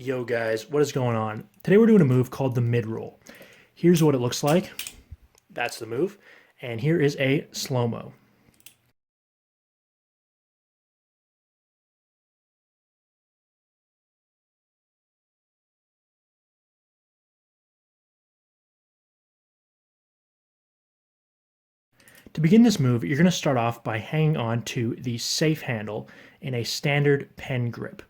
Yo guys, what is going on? Today we're doing a move called the mid-roll. Here's what it looks like. That's the move. And here is a slow-mo. To begin this move, you're going to start off by hanging on to the safe handle in a standard pen grip.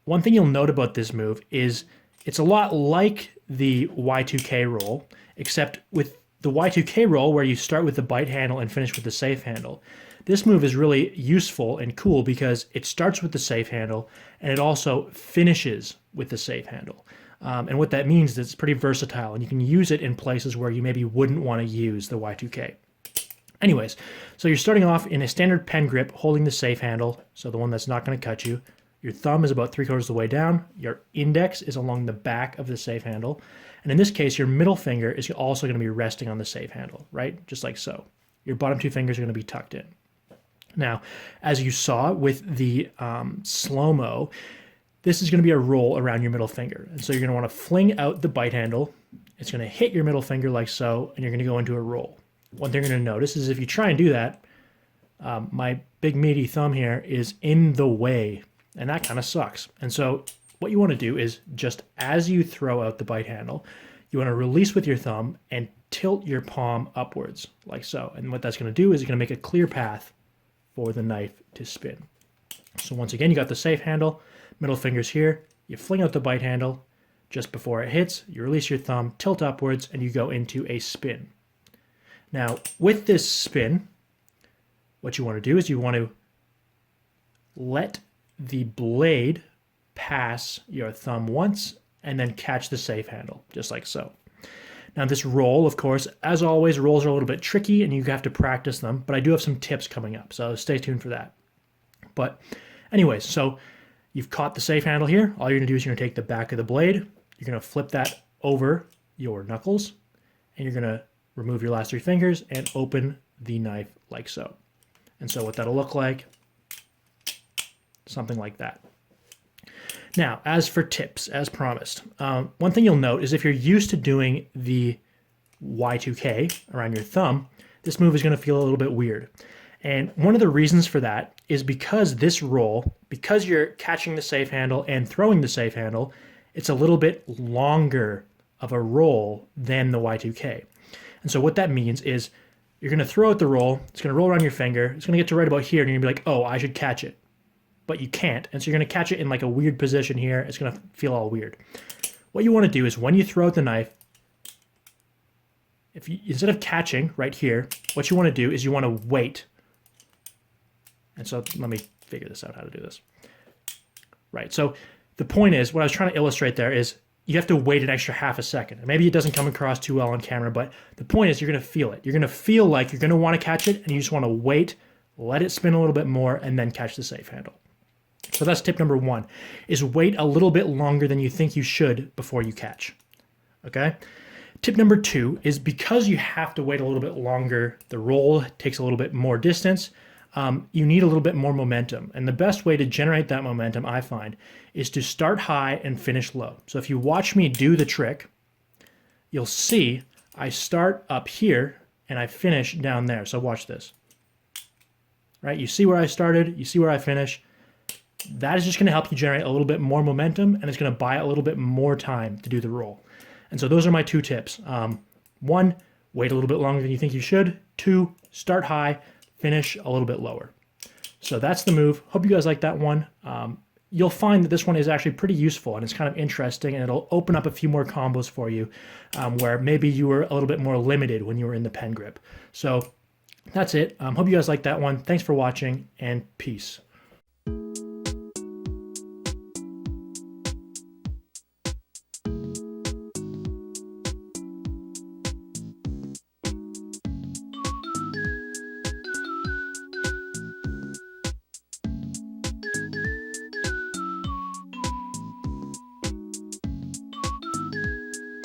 One thing you'll note about this move is it's a lot like the Y2k roll, except with the Y2k roll where you start with the bite handle and finish with the safe handle. This move is really useful and cool because it starts with the safe handle and it also finishes with the safe handle. And what that means is it's pretty versatile and you can use it in places where you maybe wouldn't want to use the Y2k. Anyways, so you're starting off in a standard pen grip holding the safe handle, so the one that's not going to cut you. Your thumb is about 3/4 of the way down. Your index is along the back of the safe handle. And in this case, your middle finger is also going to be resting on the safe handle, right? Just like so. Your bottom two fingers are going to be tucked in. Now, as you saw with the slow-mo, this is going to be a roll around your middle finger. And so you're going to want to fling out the bite handle. It's going to hit your middle finger like so, and you're going to go into a roll. One thing you're going to notice is if you try and do that, my big meaty thumb here is in the way, and that kind of sucks. And so what you want to do is just as you throw out the bite handle, you want to release with your thumb and tilt your palm upwards like so. And what that's going to do is it's going to make a clear path for the knife to spin. So once again, you got the safe handle, middle finger's here, you fling out the bite handle. Just before it hits, you release your thumb, tilt upwards, and you go into a spin. Now, with this spin, what you want to do is you want to let the blade pass your thumb once and then catch the safe handle, just like so. Now this roll, of course, as always, rolls are a little bit tricky and you have to practice them, but I do have some tips coming up, so stay tuned for that. But anyways, so you've caught the safe handle here. All you're going to do is you're going to take the back of the blade, you're going to flip that over your knuckles, and you're going to remove your last three fingers and open the knife like so. And so what that'll look like, something like that. Now, as for tips, as promised, one thing you'll note is if you're used to doing the Y2k around your thumb, this move is going to feel a little bit weird. And one of the reasons for that is because this roll, because you're catching the safe handle and throwing the safe handle, it's a little bit longer of a roll than the Y2k. And so what that means is you're going to throw out the roll, it's going to roll around your finger, it's going to get to right about here, and you're going to be like, oh, I should catch it. But you can't, and so you're going to catch it in like a weird position here. It's going to feel all weird. What you want to do is when you throw out the knife, if you, instead of catching right here, what you want to do is you want to wait. And so let me figure this out, how to do this. Right, so the point is, what I was trying to illustrate there is you have to wait an extra half a second. And maybe it doesn't come across too well on camera, but the point is you're going to feel it. You're going to feel like you're going to want to catch it, and you just want to wait, let it spin a little bit more, and then catch the safe handle. So that's tip number one, is wait a little bit longer than you think you should before you catch, okay? Tip number two is because you have to wait a little bit longer, the roll takes a little bit more distance, you need a little bit more momentum. And the best way to generate that momentum, I find, is to start high and finish low. So if you watch me do the trick, you'll see I start up here and I finish down there. So watch this, right? You see where I started, you see where I finish. That is just going to help you generate a little bit more momentum, and it's going to buy a little bit more time to do the roll. And so those are my two tips. One, wait a little bit longer than you think you should. Two, start high, finish a little bit lower. So that's the move. Hope you guys like that one. You'll find that this one is actually pretty useful, and it's kind of interesting, and it'll open up a few more combos for you where maybe you were a little bit more limited when you were in the pen grip. So that's it. Hope you guys like that one. Thanks for watching, and peace.